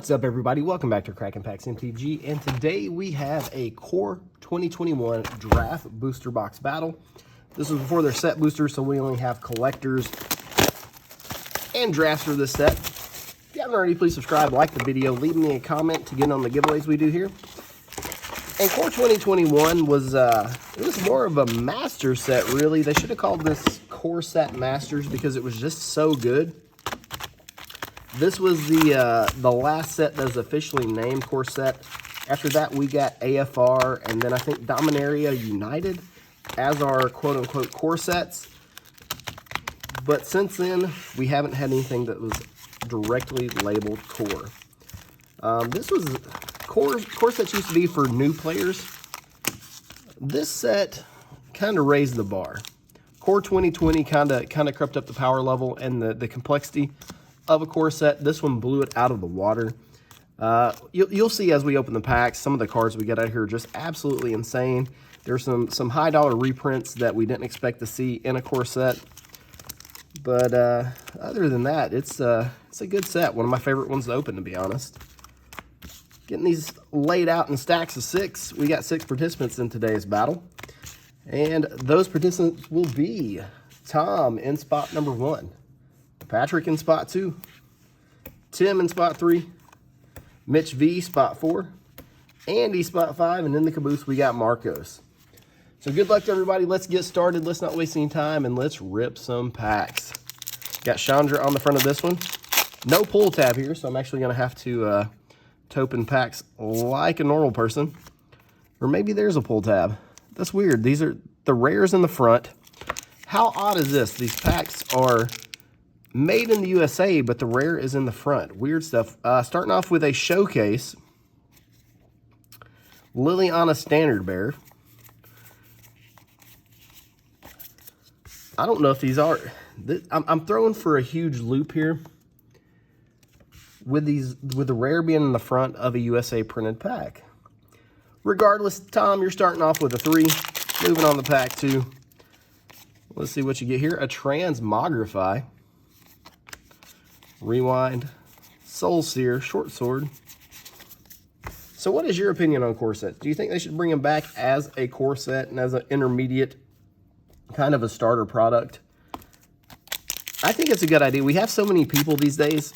What's up, everybody? Welcome back to Cracking Packs MTG, and today we have a Core 2021 Draft Booster Box Battle. This was before their set boosters, so we only have collectors and drafts for this set. If you haven't already, please subscribe, like the video, leave me a comment to get on the giveaways we do here. And Core 2021 was it was more of a master set, really. They should have called this Core Set Masters because it was just so good. This was the last set that was officially named Core Set. After that, we got AFR, and then I think Dominaria United as our quote-unquote Core Sets. But since then, we haven't had anything that was directly labeled Core. This was Core Sets used to be for new players. This set kind of raised the bar. Core 2020 kind of crept up the power level and the complexity of a Core Set. This one blew it out of the water. You'll see as we open the packs, some of the cards we get out here are just absolutely insane. There's some high dollar reprints that we didn't expect to see in a Core Set. But other than that, it's a good set. One of my favorite ones to open, to be honest. Getting these laid out in stacks of 6. We got 6 participants in today's battle. And those participants will be Tom in spot number 1. Patrick in spot 2, Tim in spot 3, Mitch V spot 4, Andy spot 5, and in the caboose we got Marcos. So good luck to everybody. Let's get started. Let's not waste any time, and let's rip some packs. Got Chandra on the front of this one. No pull tab here, so I'm actually going to have to open packs like a normal person. Or maybe there's a pull tab. That's weird. These are the rares in the front. How odd is this? These packs are made in the USA, but the rare is in the front. Weird stuff. Starting off with a showcase. Liliana Standard Bearer. I don't know if these are... I'm throwing for a huge loop here. With the rare being in the front of a USA printed pack. Regardless, Tom, you're starting off with a 3. Moving on to pack 2. Let's see what you get here. A Transmogrify. Rewind, Soul Seer, Short Sword. So what is your opinion on Core Sets? Do you think they should bring them back as a Core Set and as an intermediate kind of a starter product? I think it's a good idea. We have so many people these days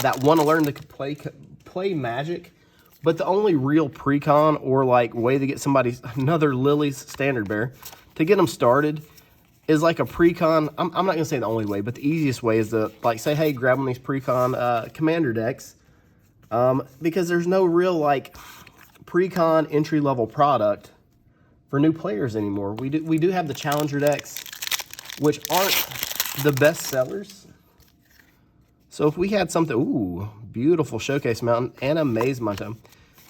that want to learn to play Magic, but the only real pre-con or like way to get another Lily's Standard Bearer to get them started is like a pre-con. I'm not going to say the only way, but the easiest way is to like say, hey, grab one of these pre-con commander decks. Because there's no real like pre-con entry-level product for new players anymore. We do have the Challenger decks, which aren't the best sellers. So if we had something, ooh, beautiful Showcase Mountain and a Maze Mountain.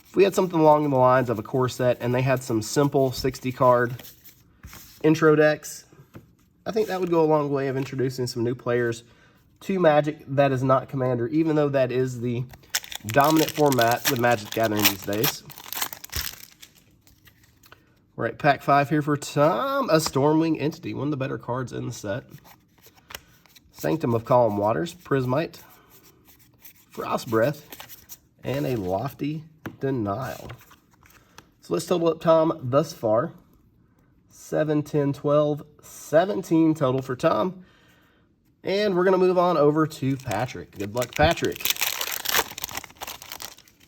If we had something along the lines of a Core Set and they had some simple 60-card intro decks, I think that would go a long way of introducing some new players to Magic that is not Commander, even though that is the dominant format with Magic Gathering these days. All right, pack 5 here for Tom. A Stormwing Entity, one of the better cards in the set. Sanctum of Calm Waters, Prismite, Frost Breath, and a Lofty Denial. So let's total up Tom thus far. 7, 10, 12, 17 total for Tom. And we're going to move on over to Patrick. Good luck, Patrick.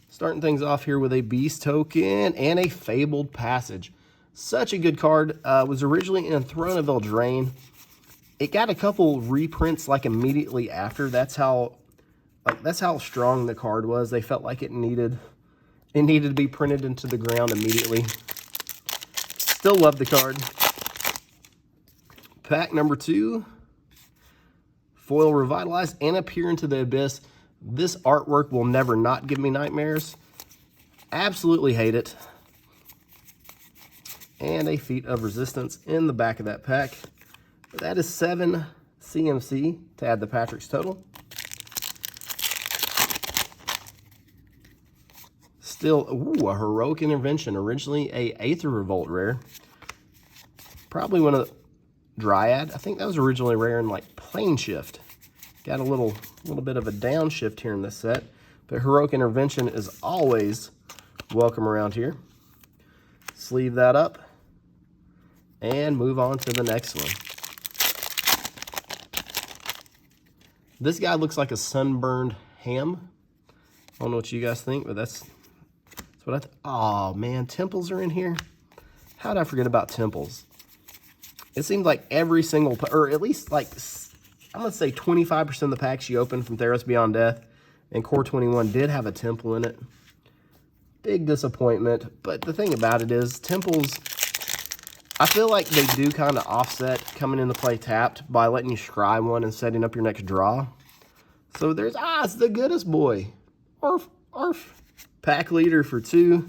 Starting things off here with a Beast Token and a Fabled Passage. Such a good card. Was originally in Throne of Eldraine. It got a couple reprints like immediately after. That's how strong the card was. They felt like it needed to be printed into the ground immediately. Still love the card. Pack number 2. Foil Revitalized and Appear into the Abyss. This artwork will never not give me nightmares. Absolutely hate it. And a Feat of Resistance in the back of that pack. That is 7 CMC to add to Patrick's total. Still, ooh, a Heroic Intervention. Originally a Aether Revolt rare. Probably one of the Dryad. I think that was originally rare in like Plane Shift. Got a little bit of a downshift here in this set. But Heroic Intervention is always welcome around here. Sleeve that up and move on to the next one. This guy looks like a sunburned ham. I don't know what you guys think, but that's what oh man, Temples are in here. How did I forget about Temples? It seemed like every single, or at least like, I'm gonna say 25% of the packs you open from Theros Beyond Death and Core 21 did have a Temple in it. Big disappointment, but the thing about it is, Temples, I feel like they do kind of offset coming into play tapped by letting you scry one and setting up your next draw. So there's, it's the goodest boy. Arf, arf. Pack leader for 2.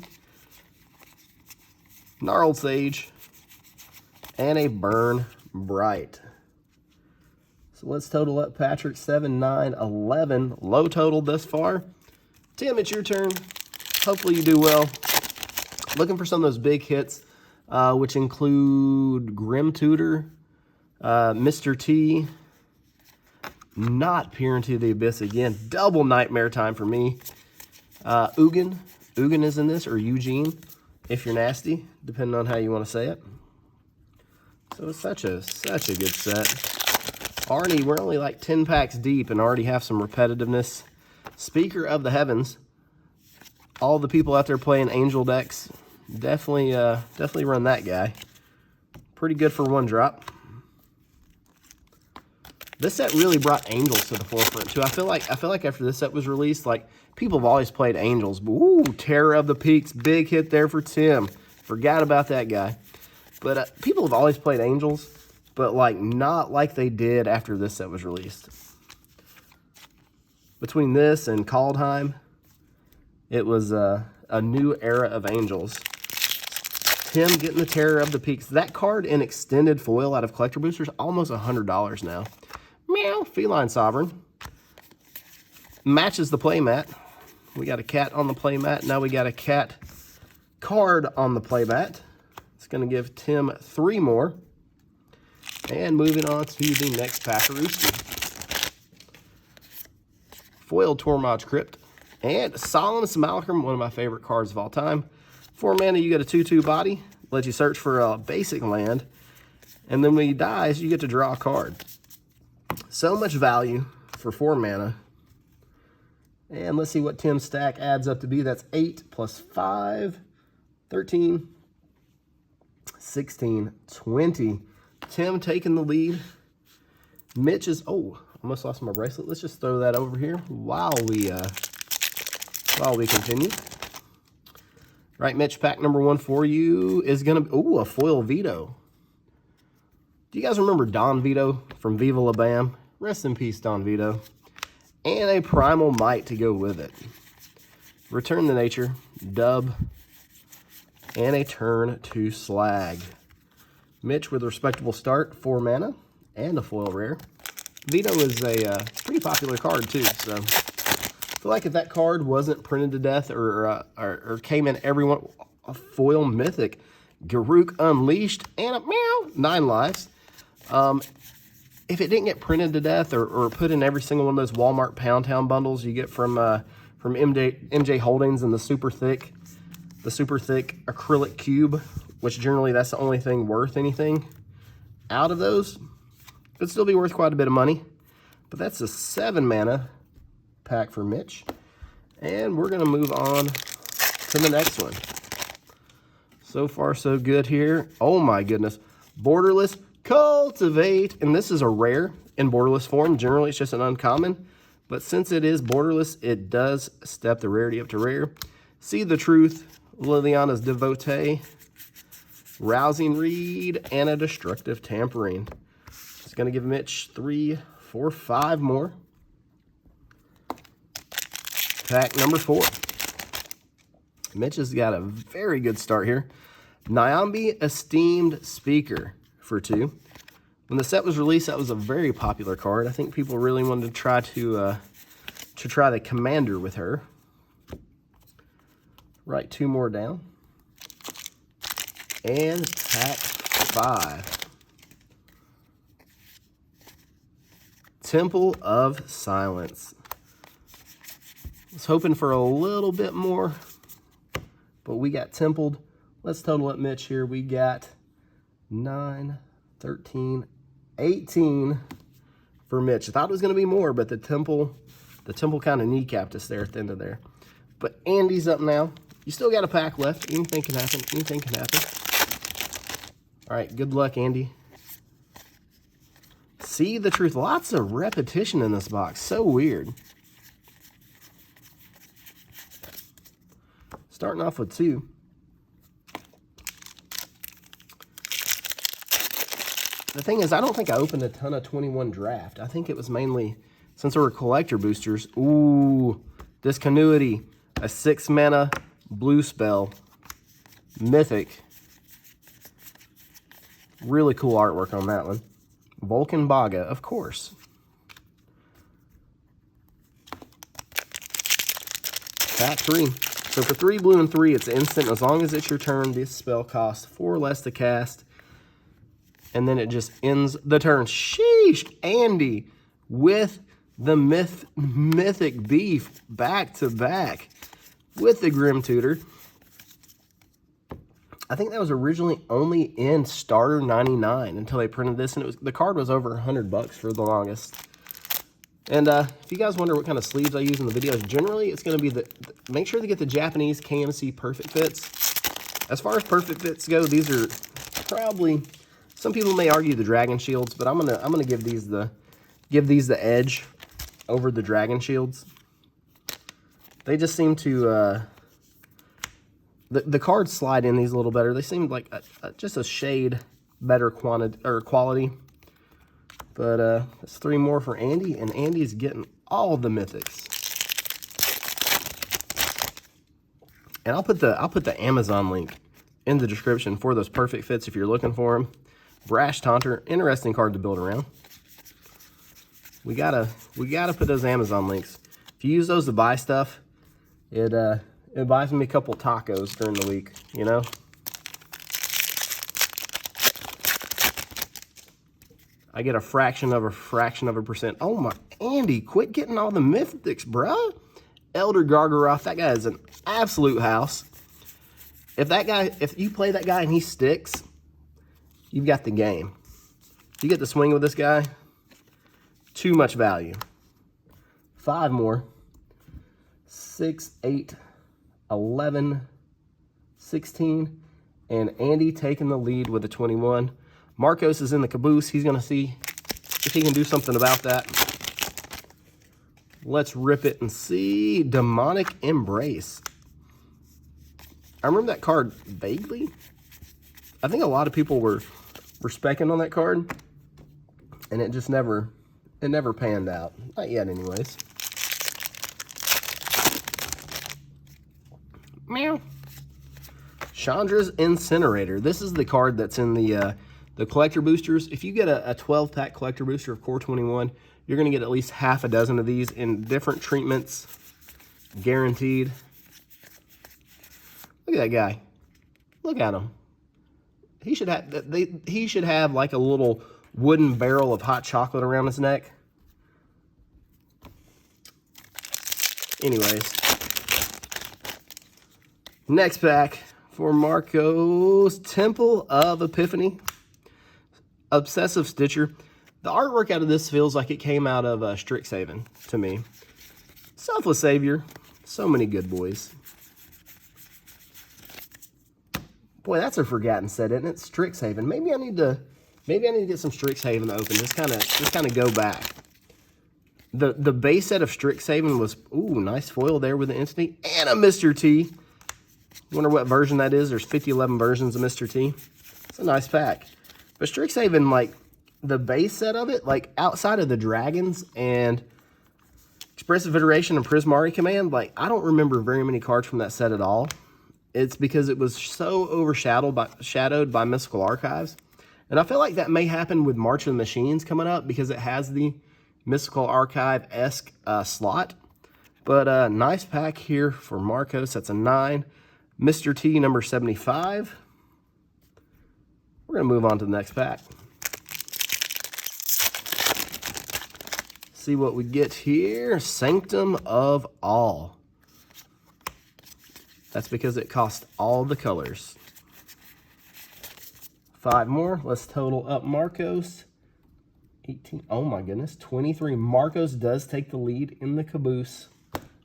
Gnarled Sage. And a Burn Bright. So let's total up Patrick. 7, 9, 11. Low total thus far. Tim, it's your turn. Hopefully you do well. Looking for some of those big hits, which include Grim Tutor, Mr. T, not Peer into the Abyss again. Double nightmare time for me. Ugin. Ugin is in this, or Eugene, if you're nasty, depending on how you want to say it. So it's such a good set. Arnie, we're only like 10 packs deep and already have some repetitiveness. Speaker of the Heavens. All the people out there playing Angel decks, definitely run that guy. Pretty good for 1 drop. This set really brought Angels to the forefront too. I feel like after this set was released, like, people have always played Angels. But, ooh, Terror of the Peaks, big hit there for Tim. Forgot about that guy. But people have always played Angels, but like not like they did after this set was released. Between this and Kaldheim, it was a new era of Angels. Tim getting the Terror of the Peaks. That card in extended foil out of collector boosters, almost $100 now. Meow, Feline Sovereign. Matches the playmat. We got a cat on the playmat. Now we got a cat card on the playmat. It's going to give Tim 3 more. And moving on to the next Packarooski. Foiled Tormod's Crypt. And Solemnus Malcolm, one of my favorite cards of all time. 4 mana, you get a 2/2 body. Let you search for a basic land. And then when he dies, you get to draw a card. So much value for 4 mana. And let's see what Tim's stack adds up to be. That's 8 plus 5, 13, 16, 20. Tim taking the lead. Mitch is, almost lost my bracelet. Let's just throw that over here while we continue. Right, Mitch, pack number 1 for you is going to be, a foil Vito. Do you guys remember Don Vito from Viva La Bam? Rest in peace, Don Vito. And a Primal Might to go with it. Return to Nature, dub, and a turn to Slag. Mitch with a respectable start, 4 mana, and a foil rare. Vito is a pretty popular card too, so I feel like if that card wasn't printed to death or came in everyone, a foil mythic, Garruk Unleashed, and a 9 lives. If it didn't get printed to death or put in every single one of those Walmart Pound Town bundles you get from MJ Holdings and the super thick acrylic cube, which generally that's the only thing worth anything out of those, it'd still be worth quite a bit of money. But that's a 7 mana pack for Mitch. And we're going to move on to the next one. So far, so good here. Oh my goodness. Borderless Cultivate. And this is a rare in borderless form. Generally, it's just an uncommon. But since it is borderless, it does step the rarity up to rare. See the Truth, Liliana's Devotee, Rousing Reed, and a Destructive Tampering. It's going to give Mitch 3, 4, 5 more. Pack number 4. Mitch has got a very good start here. Nyambi Esteemed Speaker for 2. When the set was released, that was a very popular card. I think people really wanted to try try the Commander with her. Write 2 more down. And pack 5. Temple of Silence. Was hoping for a little bit more, but we got templed. Let's total up Mitch here. We got 9, 13, 18 for Mitch. I thought it was going to be more, but the temple kind of kneecapped us there at the end of there. But Andy's up now. You still got a pack left. Anything can happen. Anything can happen. All right, good luck, Andy. See the truth. Lots of repetition in this box. So weird. Starting off with 2. The thing is, I don't think I opened a ton of 21 draft. I think it was mainly, since there were collector boosters. Ooh, Discontinuity, a 6-mana blue spell, mythic. Really cool artwork on that one. Vulcan Baga, of course. Pack 3. So for 3 blue and 3, it's instant. As long as it's your turn, this spell costs 4 less to cast. And then it just ends the turn. Sheesh, Andy with the mythic beef back to back with the Grim Tutor. I think that was originally only in Starter 99 until they printed this, and the card was over $100 for the longest. And if you guys wonder what kind of sleeves I use in the videos, generally it's going to be make sure to get the Japanese KMC Perfect Fits. As far as Perfect Fits go, these are probably, some people may argue the Dragon Shields, but I'm gonna give these the edge over the Dragon Shields. They just seem to the cards slide in these a little better. They seem like just a shade better quality. But it's 3 more for Andy, and Andy's getting all of the mythics. And I'll put the Amazon link in the description for those Perfect Fits if you're looking for them. Brash Taunter, interesting card to build around. We gotta put those Amazon links. If you use those to buy stuff, it buys me a couple tacos during the week, you know. I get a fraction of a percent. Oh my, Andy, quit getting all the mythics, bruh. Elder Gargaroth, that guy is an absolute house. If you play that guy and he sticks, you've got the game. You get to swing with this guy, too much value. 5 more. 6, 8, 11, 16, and Andy taking the lead with a 21. Marcos is in the caboose. He's going to see if he can do something about that. Let's rip it and see. Demonic Embrace. I remember that card vaguely. I think a lot of people were specking on that card, and it just never panned out. Not yet, anyways. Meow. Chandra's Incinerator. This is the card that's in the collector boosters. If you get a 12-pack collector booster of Core 21, you're going to get at least half a dozen of these in different treatments, guaranteed. Look at that guy. Look at him. He should have like a little wooden barrel of hot chocolate around his neck. Anyways, next pack for Marcos, Temple of Epiphany. Obsessive Stitcher. The artwork out of this feels like it came out of Strixhaven to me. Selfless Savior. So many good boys. Boy, that's a forgotten set, isn't it? Strixhaven. Maybe I need to get some Strixhaven to open. Just kind of go back. The base set of Strixhaven was, ooh, nice foil there with the Entity and a Mr. T. Wonder what version that is. There's 5011 versions of Mr. T. It's a nice pack. But Strixhaven, like, the base set of it, like, outside of the Dragons and Expressive Iteration and Prismari Command, like, I don't remember very many cards from that set at all. It's because it was so overshadowed by Mystical Archives. And I feel like that may happen with March of the Machines coming up because it has the Mystical Archive-esque slot. But nice pack here for Marcos. That's a 9. Mr. T, number 75. We're going to move on to the next pack. See what we get here. Sanctum of All. That's because it cost all the colors. 5 more. Let's total up Marcos. 18. Oh my goodness. 23. Marcos does take the lead in the caboose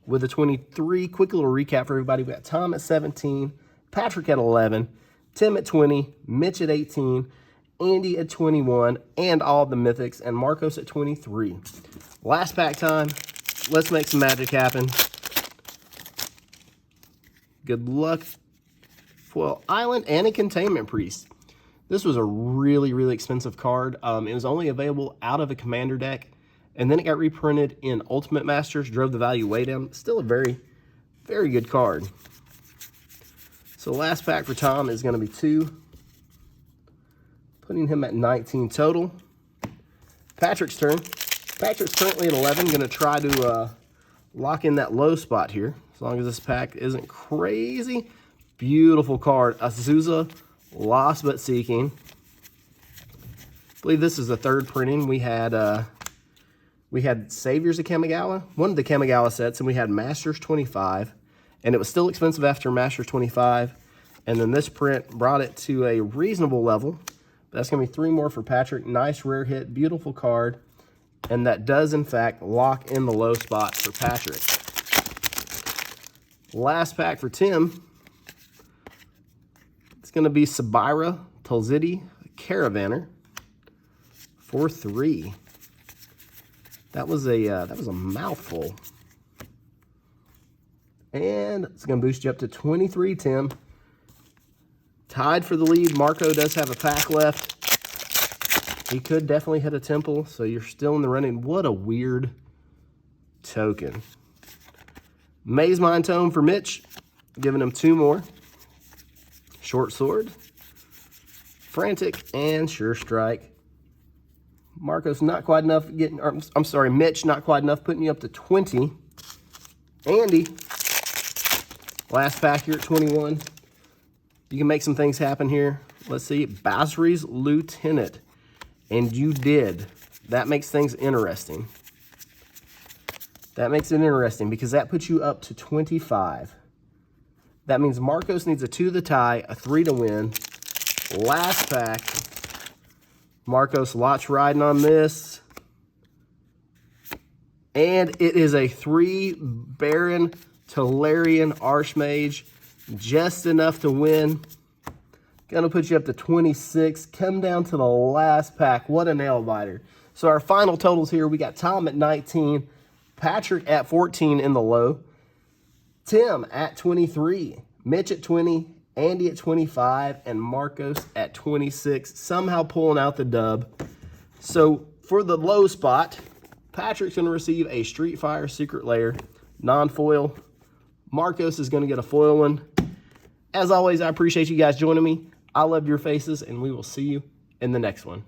with a 23. Quick little recap for everybody. We got Tom at 17, Patrick at 11, Tim at 20, Mitch at 18, Andy at 21, and all the mythics, and Marcos at 23. Last pack time. Let's make some magic happen. Good luck. Foil Island and a Containment Priest. This was a really, really expensive card. It was only available out of a Commander deck, and then it got reprinted in Ultimate Masters, drove the value way down. Still a very, very good card. So last pack for Tom is going to be 2, putting him at 19 total. Patrick's turn. Patrick's currently at 11, going to try to lock in that low spot here, as long as this pack isn't crazy. Beautiful card, Azusa, Lost But Seeking. I believe this is the 3rd printing. We had Saviors of Kamigawa, one of the Kamigawa sets, and we had Masters 25, and it was still expensive after Masters 25, and then this print brought it to a reasonable level. But that's going to be 3 more for Patrick. Nice rare hit, beautiful card, and that does, in fact, lock in the low spot for Patrick. Last pack for Tim. It's going to be Sabira Tulzidi Caravaner for 3. That was a mouthful. And it's going to boost you up to 23, Tim. Tied for the lead. Marco does have a pack left. He could definitely hit a temple, so you're still in the running. What a weird token. Maze Mind Tome for Mitch, giving him 2 more. Short Sword, Frantic, and Sure Strike. Marcos not quite enough getting, or, I'm sorry, Mitch not quite enough, putting you up to 20. Andy, last pack here at 21. You can make some things happen here. Let's see, Basri's Lieutenant. And you did. That makes things interesting. That makes it interesting because that puts you up to 25. That means Marcos needs a 2 to tie, a 3 to win. Last pack. Marcos lots riding on this. And it is a 3 Baron Tolarian Archmage. Just enough to win. Gonna put you up to 26. Come down to the last pack. What a nail biter. So our final totals here, we got Tom at 19, Patrick at 14 in the low, Tim at 23, Mitch at 20, Andy at 25, and Marcos at 26, somehow pulling out the dub. So for the low spot, Patrick's going to receive a Street Fire Secret Lair non-foil. Marcos is going to get a foil one. As always, I appreciate you guys joining me. I love your faces, and we will see you in the next one.